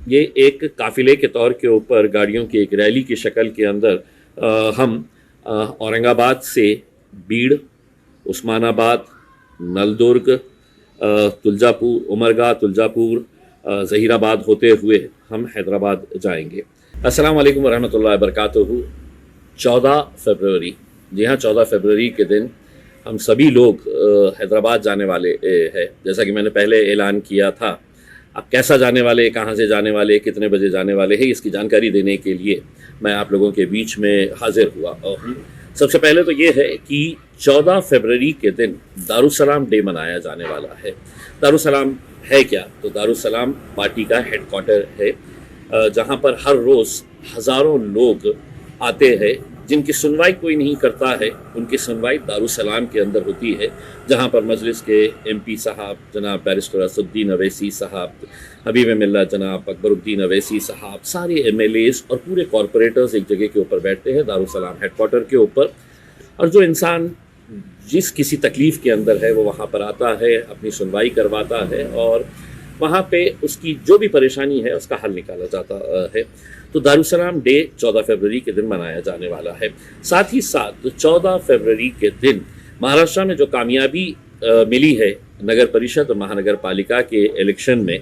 ये एक काफ़िले के तौर के ऊपर गाड़ियों की एक रैली की शक्ल के अंदर हम औरंगाबाद से बीड़, उस्मानाबाद, नलदुर्ग, तुलजापुर, उमरगा, तुलजापुर, ज़हीराबाद होते हुए हम हैदराबाद जाएंगे। अस्सलाम वालेकुम वरहमतुल्लाहि वबरकातुहू। 14 फरवरी, जी हाँ, 14 फरवरी के दिन हम सभी लोग हैदराबाद जाने वाले हैं। जैसा कि मैंने पहले ऐलान किया था, अब कैसा जाने वाले, कहाँ से जाने वाले, कितने बजे जाने वाले हैं, इसकी जानकारी देने के लिए मैं आप लोगों के बीच में हाजिर हुआ। और सबसे पहले तो ये है कि 14 फरवरी के दिन दारुसलाम डे मनाया जाने वाला है। दारुसलाम है क्या? तो दारुसलाम पार्टी का हेडक्वार्टर है, जहाँ पर हर रोज़ हज़ारों लोग आते हैं जिनकी सुनवाई कोई नहीं करता है। उनकी सुनवाई दारुसलाम के अंदर होती है, जहाँ पर मजलिस के MP साहब जनाब बैरिस्टर असदुद्दीन अवैसी साहब, हबीब मिल्लत जनाब अकबरुद्दीन अवैसी साहब, सारे MLAs और पूरे कॉरपोरेटर्स एक जगह के ऊपर बैठते हैं दारुसलाम हेडक्वार्टर के ऊपर। और जो इंसान जिस किसी तकलीफ़ के अंदर है वो वहाँ पर आता है, अपनी सुनवाई करवाता है और वहाँ पे उसकी जो भी परेशानी है उसका हल निकाला जाता है। तो दारुसलाम डे 14 फरवरी के दिन मनाया जाने वाला है। साथ ही साथ 14 फरवरी के दिन महाराष्ट्र में जो कामयाबी मिली है नगर परिषद और महानगर पालिका के इलेक्शन में,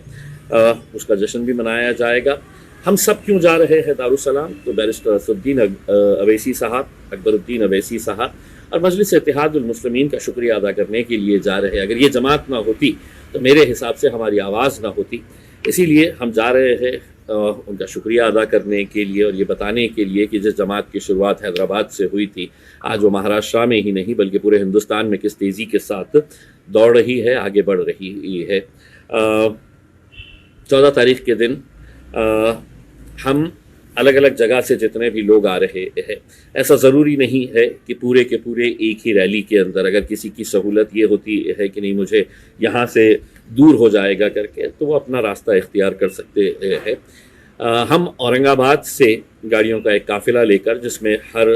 उसका जश्न भी मनाया जाएगा। हम सब क्यों जा रहे हैं दारुसलाम? तो बैरिस्टर असदुद्दीन अवैसी साहब, अकबरुद्दीन अवैसी साहब और मजलिस इत्तेहादुल मुस्लिमीन का शुक्रिया अदा करने के लिए जा रहे हैं। अगर ये जमात ना होती तो मेरे हिसाब से हमारी आवाज़ ना होती, इसीलिए हम जा रहे हैं उनका शुक्रिया अदा करने के लिए और ये बताने के लिए कि जिस जमात की शुरुआत हैदराबाद से हुई थी, आज वो महाराष्ट्र में ही नहीं बल्कि पूरे हिंदुस्तान में किस तेज़ी के साथ दौड़ रही है, आगे बढ़ रही है। 14 तारीख के दिन हम अलग अलग जगह से जितने भी लोग आ रहे हैं, ऐसा ज़रूरी नहीं है कि पूरे के पूरे एक ही रैली के अंदर, अगर किसी की सहूलत ये होती है कि नहीं मुझे यहाँ से दूर हो जाएगा करके, तो वो अपना रास्ता इख्तियार कर सकते हैं। हम औरंगाबाद से गाड़ियों का एक काफ़िला लेकर, जिसमें हर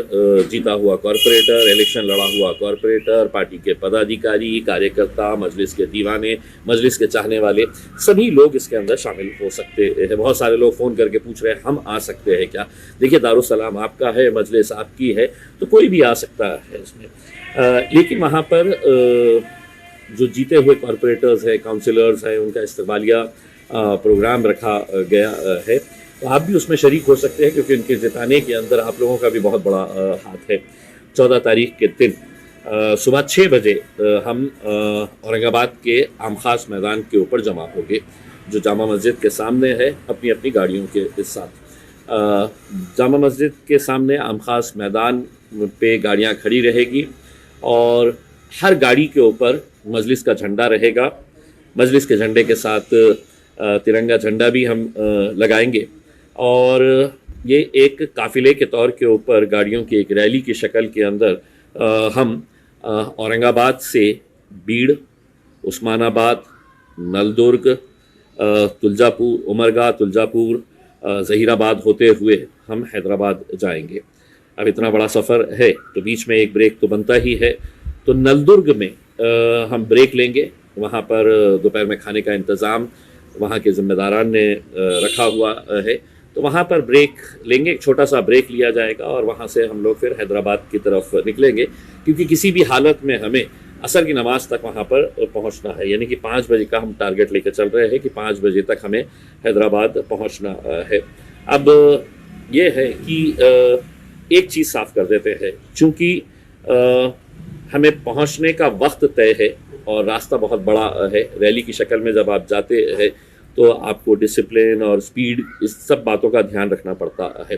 जीता हुआ कॉरपोरेटर, इलेक्शन लड़ा हुआ कॉरपोरेटर, पार्टी के पदाधिकारी, कार्यकर्ता, मजलिस के दीवाने, मजलिस के चाहने वाले, सभी लोग इसके अंदर शामिल हो सकते हैं। बहुत सारे लोग फ़ोन करके पूछ रहे हैं हम आ सकते हैं क्या? देखिए, दारुसलाम आपका है, मजलिस आपकी है, तो कोई भी आ सकता है इसमें। लेकिन वहाँ पर जो जीते हुए कॉरपोरेटर्स हैं, काउंसिलर्स हैं, उनका इस्तकबालिया प्रोग्राम रखा गया है, तो आप भी उसमें शरीक हो सकते हैं, क्योंकि उनके जिताने के अंदर आप लोगों का भी बहुत बड़ा हाथ है। 14 तारीख के दिन सुबह 6 बजे हम औरंगाबाद के आम खास मैदान के ऊपर जमा होंगे, जो जामा मस्जिद के सामने है, अपनी अपनी गाड़ियों के साथ। जामा मस्जिद के सामने आम खास मैदान पे गाड़ियाँ खड़ी रहेगी और हर गाड़ी के ऊपर मजलिस का झंडा रहेगा। मजलिस के झंडे के साथ तिरंगा झंडा भी हम लगाएंगे और ये एक काफ़िले के तौर के ऊपर गाड़ियों की एक रैली की शक्ल के अंदर हम औरंगाबाद से बीड़, उस्मानाबाद, नलदुर्ग, तुलजापुर, उमरगा, तुलजापुर, ज़हीराबाद होते हुए हम हैदराबाद जाएंगे। अब इतना बड़ा सफ़र है तो बीच में एक ब्रेक तो बनता ही है। तो नलदुर्ग में हम ब्रेक लेंगे। वहाँ पर दोपहर में खाने का इंतज़ाम वहाँ के ज़िम्मेदारान ने रखा हुआ है, तो वहाँ पर ब्रेक लेंगे, एक छोटा सा ब्रेक लिया जाएगा और वहाँ से हम लोग फिर हैदराबाद की तरफ निकलेंगे, क्योंकि किसी भी हालत में हमें असर की नमाज़ तक वहाँ पर पहुँचना है। यानी कि 5 बजे का हम टारगेट लेकर चल रहे हैं कि 5 बजे तक हमें हैदराबाद पहुँचना है। अब ये है कि एक चीज़ साफ़ कर देते हैं, चूँकि हमें पहुँचने का वक्त तय है और रास्ता बहुत बड़ा है। रैली की शक्ल में जब आप जाते हैं तो आपको डिसिप्लिन और स्पीड, इस सब बातों का ध्यान रखना पड़ता है।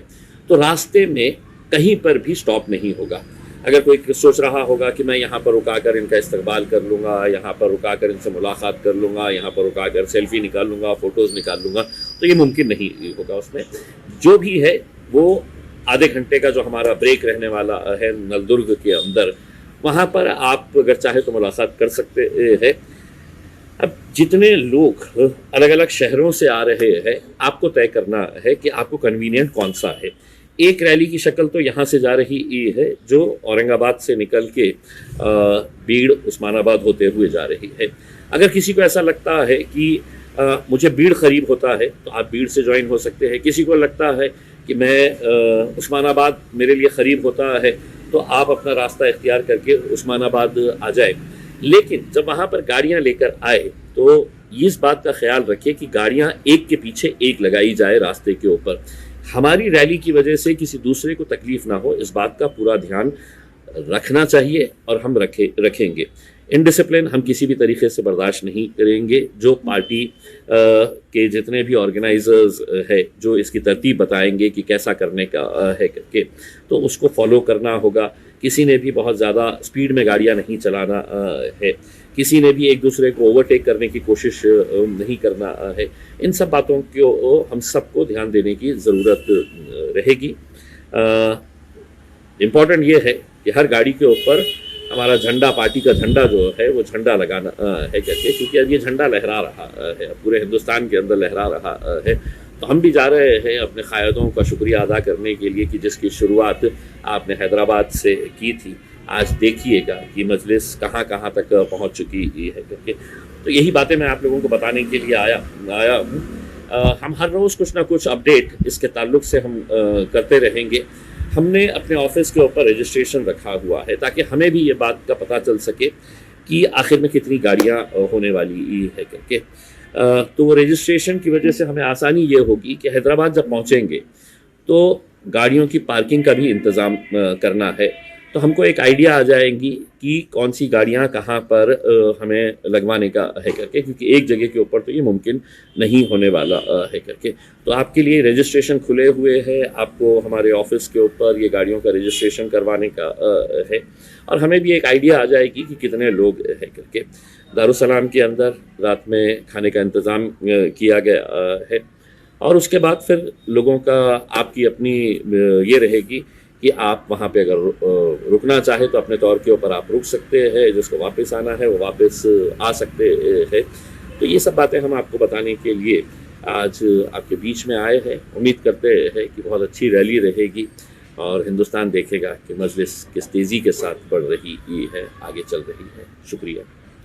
तो रास्ते में कहीं पर भी स्टॉप नहीं होगा। अगर कोई सोच रहा होगा कि मैं यहाँ पर रुका कर इनका इस्तकबाल कर लूँगा, यहाँ पर रुका कर इनसे मुलाकात कर लूँगा, यहाँ पर रुका कर सेल्फ़ी निकाल लूँगा, फ़ोटोज़ निकाल लूँगा, तो ये मुमकिन नहीं होगा। उसमें जो भी है वो आधे घंटे का जो हमारा ब्रेक रहने वाला है नलदुर्ग के अंदर, वहाँ पर आप अगर चाहे तो मुलाकात कर सकते हैं। अब जितने लोग अलग अलग शहरों से आ रहे हैं, आपको तय करना है कि आपको कन्वीनियंट कौन सा है। एक रैली की शक्ल तो यहाँ से जा रही है जो औरंगाबाद से निकल के बीड़, उस्मानाबाद होते हुए जा रही है। अगर किसी को ऐसा लगता है कि मुझे भीड़ करीब होता है तो आप भीड़ से ज्वाइन हो सकते हैं। किसी को लगता है कि मैं उस्मानाबाद मेरे लिए करीब होता है तो आप अपना रास्ता इख्तियार करके उस्मानाबाद आ जाए। लेकिन जब वहाँ पर गाड़ियाँ लेकर आए तो इस बात का ख्याल रखें कि गाड़ियाँ एक के पीछे एक लगाई जाए रास्ते के ऊपर। हमारी रैली की वजह से किसी दूसरे को तकलीफ ना हो, इस बात का पूरा ध्यान रखना चाहिए और हम रखेंगे। इनडिसिप्लिन हम किसी भी तरीके से बर्दाश्त नहीं करेंगे। जो पार्टी के जितने भी ऑर्गेनाइजर्स है जो इसकी तरतीब बताएंगे कि कैसा करने का है करके, तो उसको फॉलो करना होगा। किसी ने भी बहुत ज़्यादा स्पीड में गाड़ियाँ नहीं चलाना है, किसी ने भी एक दूसरे को ओवरटेक करने की कोशिश नहीं करना है। इन सब बातों को हम सबको ध्यान देने की ज़रूरत रहेगी। इम्पॉर्टेंट ये है कि हर गाड़ी के ऊपर हमारा झंडा, पार्टी का झंडा जो है वो झंडा लगाना है करके, क्योंकि अब ये झंडा लहरा रहा है, पूरे हिंदुस्तान के अंदर लहरा रहा है। तो हम भी जा रहे हैं अपने कायदों का शुक्रिया अदा करने के लिए कि जिसकी शुरुआत आपने हैदराबाद से की थी। आज देखिएगा कि मजलिस कहाँ कहाँ तक पहुँच चुकी है करके। तो यही बातें मैं आप लोगों को बताने के लिए आया हूँ। हम हर रोज़ कुछ ना कुछ अपडेट इसके ताल्लुक से हम करते रहेंगे। हमने अपने ऑफिस के ऊपर रजिस्ट्रेशन रखा हुआ है ताकि हमें भी ये बात का पता चल सके कि आखिर में कितनी गाड़ियाँ होने वाली है करके। तो वो रजिस्ट्रेशन की वजह से हमें आसानी ये होगी कि हैदराबाद जब पहुँचेंगे तो गाड़ियों की पार्किंग का भी इंतज़ाम करना है। तो हमको एक आइडिया आ जाएगी कि कौन सी गाड़ियाँ कहाँ पर हमें लगवाने का है करके, क्योंकि एक जगह के ऊपर तो ये मुमकिन नहीं होने वाला है करके। तो आपके लिए रजिस्ट्रेशन खुले हुए हैं, आपको हमारे ऑफिस के ऊपर ये गाड़ियों का रजिस्ट्रेशन करवाने का है और हमें भी एक आइडिया आ जाएगी कि कितने लोग है करके। दारुसलाम के अंदर रात में खाने का इंतज़ाम किया गया है और उसके बाद फिर लोगों का आपकी अपनी ये रहेगी कि आप वहाँ पे अगर रुकना चाहे तो अपने तौर के ऊपर आप रुक सकते हैं, जिसको वापस आना है वो वापस आ सकते हैं। तो ये सब बातें हम आपको बताने के लिए आज आपके बीच में आए हैं। उम्मीद करते हैं कि बहुत अच्छी रैली रहेगी और हिंदुस्तान देखेगा कि मजलिस किस तेज़ी के साथ बढ़ रही है, आगे चल रही है। शुक्रिया।